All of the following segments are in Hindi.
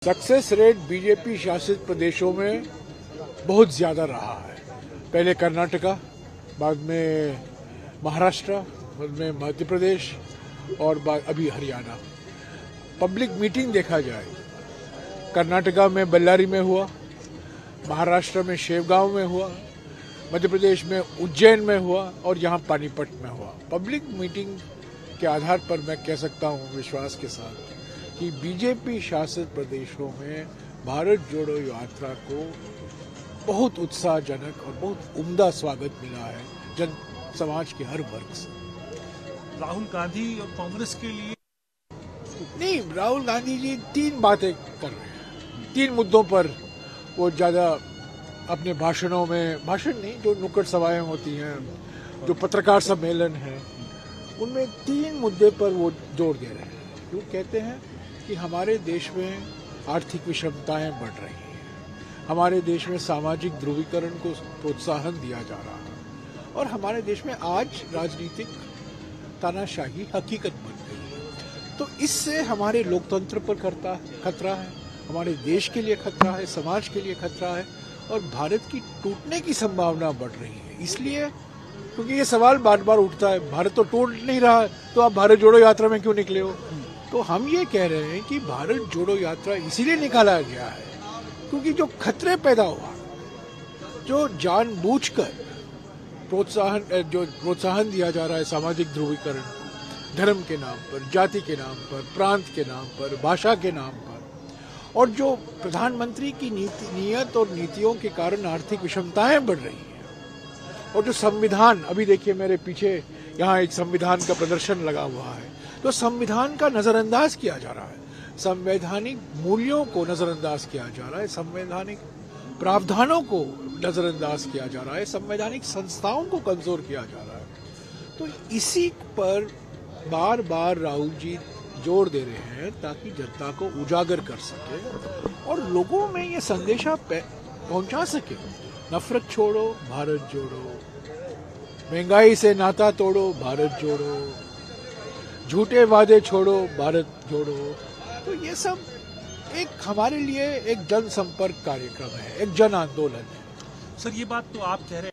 सक्सेस रेट बीजेपी शासित प्रदेशों में बहुत ज़्यादा रहा है। पहले कर्नाटका, बाद में महाराष्ट्र, बाद में मध्य प्रदेश और बाद अभी हरियाणा। पब्लिक मीटिंग देखा जाए, कर्नाटका में बेल्लारी में हुआ, महाराष्ट्र में शेवगांव में हुआ, मध्य प्रदेश में उज्जैन में हुआ और यहाँ पानीपत में हुआ। पब्लिक मीटिंग के आधार पर मैं कह सकता हूँ विश्वास के साथ कि बीजेपी शासित प्रदेशों में भारत जोड़ो यात्रा को बहुत उत्साहजनक और बहुत उम्दा स्वागत मिला है जन समाज के हर वर्ग से। राहुल गांधी और कांग्रेस के लिए नहीं, राहुल गांधी जी तीन बातें कर रहे हैं, तीन मुद्दों पर वो ज्यादा अपने भाषणों में, भाषण नहीं, जो नुक्कड़ सभाएं होती हैं, जो पत्रकार सम्मेलन है, उनमें तीन मुद्दे पर वो जोर दे रहे हैं। वो कहते हैं कि हमारे देश में आर्थिक विषमताएं बढ़ रही हैं, हमारे देश में सामाजिक ध्रुवीकरण को प्रोत्साहन दिया जा रहा है और हमारे देश में आज राजनीतिक तानाशाही हकीकत बन गई है। तो इससे हमारे लोकतंत्र पर खतरा है, हमारे देश के लिए खतरा है, समाज के लिए खतरा है और भारत की टूटने की संभावना बढ़ रही है। इसलिए क्योंकि ये सवाल बार बार उठता है, भारत तो टूट नहीं रहा है तो आप भारत जोड़ो यात्रा में क्यों निकले हो? तो हम ये कह रहे हैं कि भारत जोड़ो यात्रा इसीलिए निकाला गया है क्योंकि जो खतरे पैदा हुआ, जो जानबूझकर प्रोत्साहन दिया जा रहा है सामाजिक ध्रुवीकरण, धर्म के नाम पर, जाति के नाम पर, प्रांत के नाम पर, भाषा के नाम पर, और जो प्रधानमंत्री की नीयत और नीतियों के कारण आर्थिक विषमताएं बढ़ रही हैं, और जो संविधान, अभी देखिए मेरे पीछे यहाँ एक संविधान का प्रदर्शन लगा हुआ है, तो संविधान का नजरअंदाज किया जा रहा है, संवैधानिक मूल्यों को नजरअंदाज किया जा रहा है, संवैधानिक प्रावधानों को नजरअंदाज किया जा रहा है, संवैधानिक संस्थाओं को कमजोर किया जा रहा है। तो इसी पर बार बार राहुल जी जोर दे रहे हैं ताकि जनता को उजागर कर सके और लोगों में ये संदेशा पहुंचा सके, नफरत छोड़ो, भारत जोड़ो, महंगाई से नाता तोड़ो, भारत जोड़ो, झूठे वादे छोड़ो, भारत जोड़ो। तो ये सब एक हमारे लिए एक जनसंपर्क कार्यक्रम है, एक जन आंदोलन है। सर, ये बात तो आप कह रहे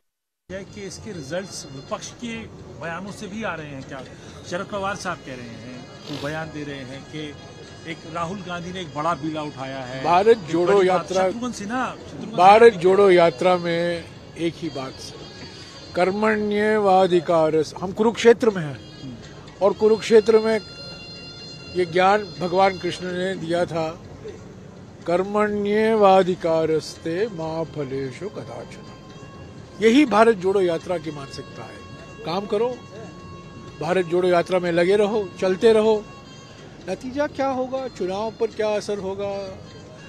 हैं कि इसके रिजल्ट्स विपक्ष के बयानों से भी आ रहे हैं क्या? शरद पवार साहब कह रहे हैं, वो बयान दे रहे हैं कि एक राहुल गांधी ने एक बड़ा बीड़ा उठाया है भारत जोड़ो यात्रा। भारत जोड़ो यात्रा में एक ही बात से, कर्मण्येवाधिकार, हम कुरुक्षेत्र में हैं और कुरुक्षेत्र में ये ज्ञान भगवान कृष्ण ने दिया था, कर्मण्येवाधिकारस्ते मा फलेषु कदाचन। यही भारत जोड़ो यात्रा की मानसिकता है। काम करो, भारत जोड़ो यात्रा में लगे रहो, चलते रहो। नतीजा क्या होगा, चुनाव पर क्या असर होगा,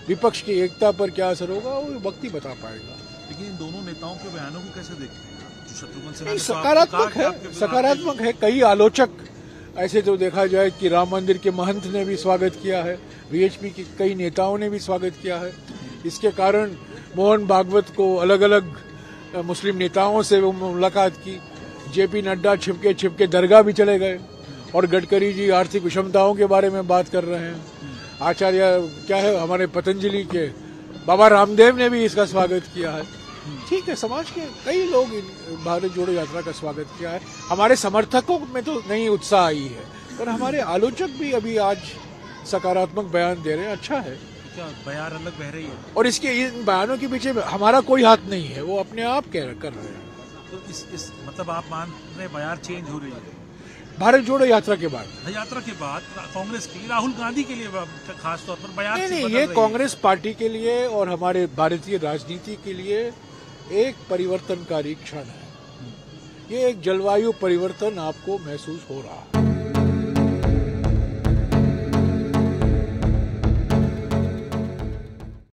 विपक्ष की एकता पर क्या असर होगा, वो वक्त ही बता पाएगा। लेकिन इन दोनों नेताओं के बयानों को कैसे देखते हैं? सकारात्मक है। कई आलोचक ऐसे तो देखा जाए कि राम मंदिर के महंत ने भी स्वागत किया है, वीएचपी के कई नेताओं ने भी स्वागत किया है। इसके कारण मोहन भागवत को अलग अलग मुस्लिम नेताओं से मुलाकात की, जेपी नड्डा छिपके दरगाह भी चले गए और गडकरी जी आर्थिक विषमताओं के बारे में बात कर रहे हैं। आचार्य क्या है, हमारे पतंजलि के बाबा रामदेव ने भी इसका स्वागत किया है। ठीक है, समाज के कई लोग भारत जोड़ो यात्रा का स्वागत किया है। हमारे समर्थकों में तो नई उत्साह आई है, पर हमारे आलोचक भी अभी आज सकारात्मक बयान दे रहे हैं। अच्छा है, क्या बयान अलग बह रही है और इसके इन बयानों के पीछे हमारा कोई हाथ नहीं है, वो अपने आप कर रहे हैं। तो इस मतलब आप मान रहे बयान चेंज हो रही है भारत जोड़ो यात्रा के बाद कांग्रेस के लिए, राहुल गांधी के लिए खास तौर पर बयान नहीं, ये कांग्रेस पार्टी के लिए और हमारे भारतीय राजनीति के लिए एक परिवर्तनकारी क्षण है। ये एक जलवायु परिवर्तन आपको महसूस हो रहा है।